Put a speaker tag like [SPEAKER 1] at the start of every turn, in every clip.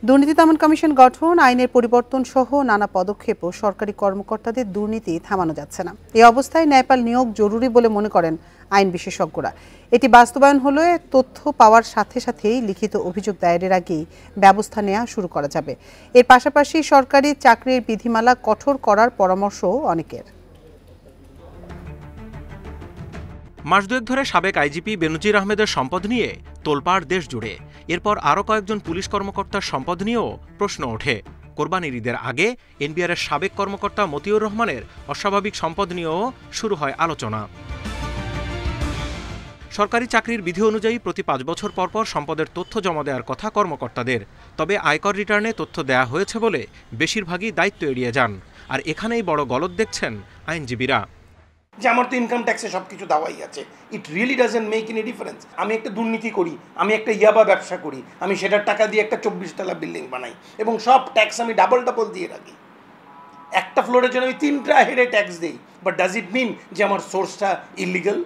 [SPEAKER 1] দুর্নীতি দমন কমিশন গঠন, আইনের পরিবর্তন সহ নানা পদক্ষেপও সরকারি কর্মকর্তাদের দুর্নীতি থামানো যাচ্ছে না। এই অবস্থায় ন্যায়পাল নিয়োগ জরুরি বলে মনে করেন আইন বিশেষজ্ঞরা। এটি বাস্তবায়ন হলে তথ্য পাওয়ার সাথে সাথেই লিখিত অভিযোগ দায়েরের আগেই ব্যবস্থা নেওয়া শুরু করা যাবে। এর পাশাপাশি সরকারি চাকরির বিধিমালা কঠোর করার পরামর্শ অনেকের।
[SPEAKER 2] মাস দুয়েক ধরে সাবেক আইজিপি বেনজির আহমেদের সম্পদ নিয়ে তোলপাড় দেশ জুড়ে। এরপর আরও কয়েকজন পুলিশ কর্মকর্তার সম্পদ নিয়েও প্রশ্ন ওঠে। কোরবানির ঈদের আগে এনবিআরের সাবেক কর্মকর্তা মতিউর রহমানের অস্বাভাবিক সম্পদ নিয়েও শুরু হয় আলোচনা। সরকারি চাকরির বিধি অনুযায়ী প্রতি 5 বছর পর সম্পদের তথ্য জমা দেওয়ার কথা কর্মকর্তাদের। তবে আয়কর রিটার্নে তথ্য দেয়া হয়েছে বলে বেশিরভাগই দায়িত্ব এড়িয়ে যান। আর এখানেই বড় গলদ দেখছেন আইনজীবীরা।
[SPEAKER 3] যে আমার তো ইনকাম ট্যাক্সে সব কিছু দেওয়াই আছে, it really doesn't make any difference. আমি একটা দুর্নীতি করি, আমি একটা ইয়াবা ব্যবসা করি, আমি সেটার টাকা দিয়ে একটা 24 তলা বিল্ডিং বানাই এবং সব ট্যাক্স আমি ডাবল দিয়ে রাখি। একটা ফ্লোরের জন্য আমি 3টা হেডে ট্যাক্স দিই, বাট ডাজ ইট মিন যে আমার সোর্সটা ইলিগাল?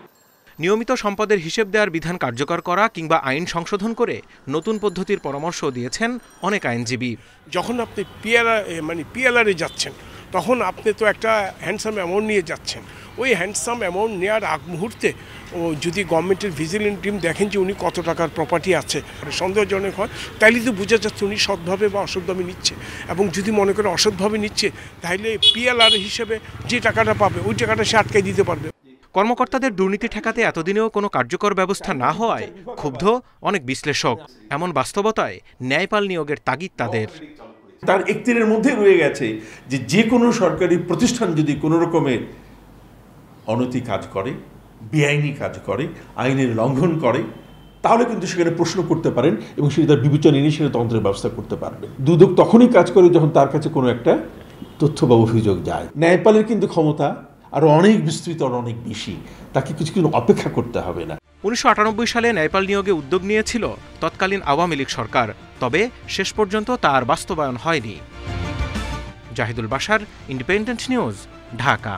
[SPEAKER 2] নিয়মিত সম্পদের হিসেব দেওয়ার বিধান কার্যকর করা কিংবা আইন সংশোধন করে নতুন পদ্ধতির পরামর্শ দিয়েছেন অনেক আইনজীবী।
[SPEAKER 4] যখন আপনি পিএলআরে যাচ্ছেন, তখন আপনি তো একটা হ্যান্ডসাম অ্যামাউন্ট নিয়ে যাচ্ছেন। ওই হ্যান্ডসাম অ্যামাউন্ট নেওয়ার আগ মুহূর্তে যদি গভর্নমেন্টের ভিজিলেন্স টিম দেখেন যে উনি কত টাকার প্রপার্টি আছে, সন্দেহজনক হয়, তাইলে তো বোঝা যাচ্ছে উনি সৎভাবে বা অসৎভাবে নিচ্ছে। এবং যদি মনে করে অসৎভাবে নিচ্ছে, তাহলে পিএলআর হিসেবে যে টাকাটা পাবে ওই টাকাটা সে আটকে দিতে পারবে।
[SPEAKER 2] কর্মকর্তাদের দুর্নীতি ঠেকাতে এতদিনেও কোনো কার্যকর ব্যবস্থা না হওয়ায় ক্ষুব্ধ অনেক বিশ্লেষক। এমন বাস্তবতায় ন্যায়পাল নিয়োগের তাগিদ তাদের।
[SPEAKER 5] তার একদিনের মধ্যে রয়ে গেছে যে কোনো সরকারি প্রতিষ্ঠান যদি কোনো রকমের অনৈতিক কাজ করে, বেআইনি কাজ করে, আইনের লঙ্ঘন করে, তাহলে কিন্তু সেখানে প্রশ্ন করতে পারেন এবং সেটা তার বিবেচনা নিয়ে সেটা তদন্তের ব্যবস্থা করতে পারবেন। দুদক তখনই কাজ করে যখন তার কাছে কোনো একটা তথ্য বা অভিযোগ যায়। ন্যায়পালের কিন্তু ক্ষমতা আরো অনেক বিস্তৃত, অনেক বেশি। তাকে কিছু অপেক্ষা করতে হবে না।
[SPEAKER 2] 1998 সালে ন্যায়পাল নিয়োগে উদ্যোগ নিয়েছিল তৎকালীন আওয়ামী লীগ সরকার, তবে শেষ পর্যন্ত তার বাস্তবায়ন হয়নি। Zahidul Bashar, independent news, Dhaka.